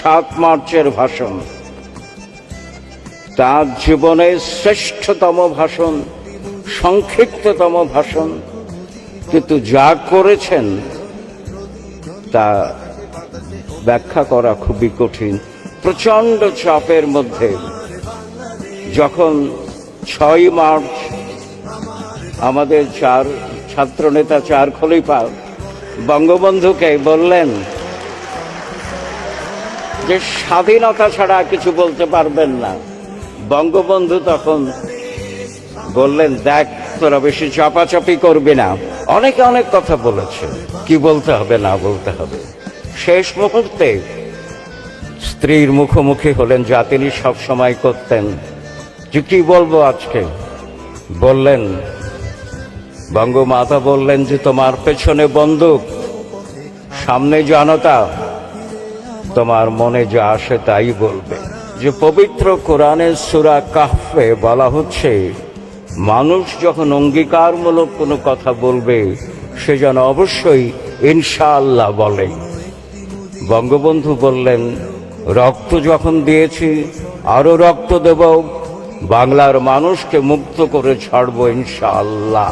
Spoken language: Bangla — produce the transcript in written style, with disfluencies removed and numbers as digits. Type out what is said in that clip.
7 মার্চের ভাষণ তার জীবনের শ্রেষ্ঠতম ভাষণ, সংক্ষিপ্ততম ভাষণ, কিন্তু যা করেছেন তা ব্যাখ্যা করা খুবই কঠিন। প্রচন্ড চাপের মধ্যে যখন 6 মার্চ আমাদের 4 ছাত্রনেতা 4 খলিফা বঙ্গবন্ধুকে বললেন যে স্বাধীনতা ছাড়া কিছু বলতে পারবেন না, বঙ্গবন্ধু তখন বললেন, দেখ তোরা বেশি চাপাচাপি করবি না। অনেকে অনেক কথা বলেছে, কি বলতে হবে না বলতে হবে। শেষ মুহূর্তে স্ত্রীর মুখোমুখি হলেন, যা তিনি সব সময় করতেন, যে কি বলবো আজকে। বললেন, বঙ্গমাতা বললেন যে তোমার পেছনে বন্দুক, সামনে জনতা, তোমার মনে যা আসে তাই বলবে। যে পবিত্র কোরআনের সূরা কাহফে বলা হচ্ছে, মানুষ যখন অঙ্গীকারমূলক কোনো কথা বলবে সে যেন অবশ্যই ইনশাআল্লাহ বলে। বঙ্গবন্ধু বললেন, রক্ত যখন দিয়েছি আরো রক্ত দেব, বাংলার মানুষকে মুক্ত করে ছাড়বো ইনশাআল্লাহ।